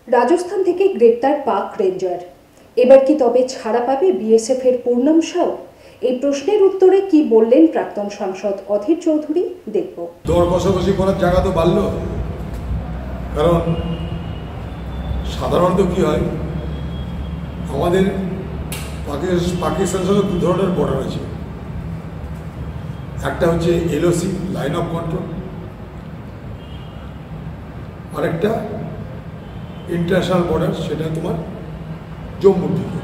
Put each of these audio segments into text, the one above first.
রাজস্থান থেকে গ্রেপ্তার পাক রেঞ্জার। এবার কি তবে ছাড়া পাবে বিএসএফ এর পূর্ণম সাউ? এই প্রশ্নের উত্তরে কি বললেন প্রাক্তন সাংসদ অধীর চৌধুরী, দেখব। দর কষাকষি করার জায়গা তো বাড়ল, কারণ সাধারণত কি হয়, আমাদের পাকিস্তানের সঙ্গে দু ধরনের বর্ডার আছে। একটা হচ্ছে এলওসি, লাইন অফ কন্ট্রোল, আরেকটা ইন্টারন্যাশনাল বর্ডার, সেটা তোমার জম্মুর দিকে।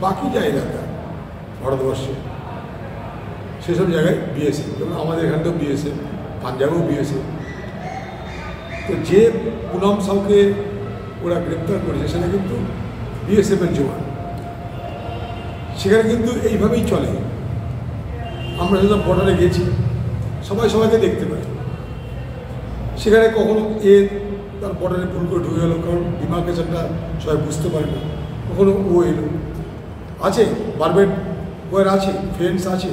বাকি যা এলাকা ভারতবর্ষে সেসব জায়গায় বিএসএফ, যেমন আমাদের এখানটাও বিএসএফ, পাঞ্জাবেও বিএসএফ। তো যে পুনম সাউকে ওরা গ্রেপ্তার করেছে সেটা কিন্তু বিএসএফের জওয়ান। সেখানে কিন্তু এইভাবেই চলে। আমরা যখন বর্ডারে গেছি সবাই সবাইকে দেখতে পাই। সেখানে কখনো তার বর্ডারে ভুল করে ঢুকে গেল, কারণ ডিমার্কেশনটা সবাই বুঝতে পারে না। কখনো ও এলো, আছে বারবেট ওয়ার আছে, ফেন্স আছে,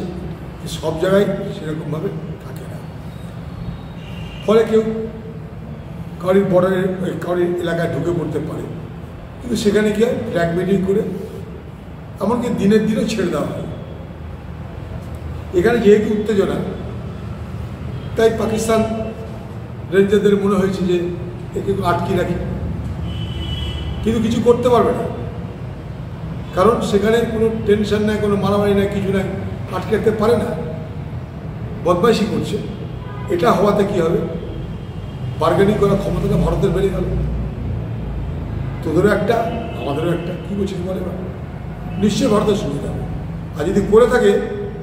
সব জায়গায় সেরকমভাবে থাকে না। ফলে কেউ কারোর বর্ডারে কারোর এলাকায় ঢুকে পড়তে পারে, কিন্তু সেখানে গিয়ে ফ্ল্যাগ মিটিং করে এমনকি দিনের দিনও ছেড়ে দেওয়া হয়। এখানে যেহেতু উত্তেজনা, তাই পাকিস্তান রেঞ্জারদের মনে হয়েছে যে একে আটকে রাখি, কিন্তু কিছু করতে পারবে না, কারণ সেখানে কোনো টেনশন নাই, কোনো মারামারি নাই, কিছু নাই, আটকে রাখতে পারে না। বদমাইশি করছে। এটা হওয়াতে কি হবে, বার্গেনিং করার ক্ষমতাটা ভারতের বেড়ে গেল। তোদেরও একটা, আমাদেরও একটা, কী বলছিস বলে, নিশ্চয়ই ভারতের সুবিধা হবে। আর যদি করে থাকে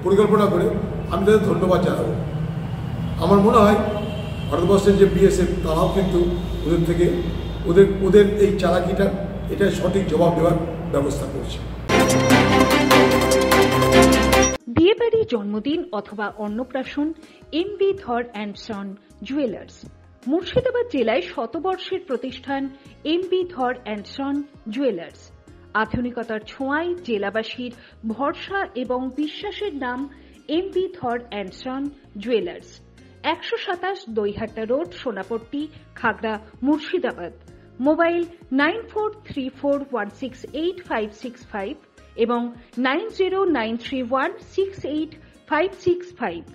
পরিকল্পনা করে, আমি তাদের ধন্যবাদ জানাবো। আমার মনে হয় ভারতবর্ষের যে বিএসএফ, তারাও কিন্তু ওদের থেকে ওদের এই চালাকিটা, এটাই সঠিক জবাব দেওয়ার ব্যবস্থা করছে। বিয়েবাড়ি, জন্মদিন অথবা অন্নপ্রাশন, এমবি ধর অ্যান্ড সন জুয়েলার্স। মুর্শিদাবাদ জেলায় শতবর্ষের প্রতিষ্ঠান এমবি ধর অ্যান্ড সন জুয়েলার্স। আধুনিকতার ছোঁয়ায় জেলাবাসীর ভরসা এবং বিশ্বাসের নাম এমবি ধর and son jewellers. 127 Daihata road, Sonapatti, Khagra, Murshidabad. Mobile 9434168565 এবং 9093168565।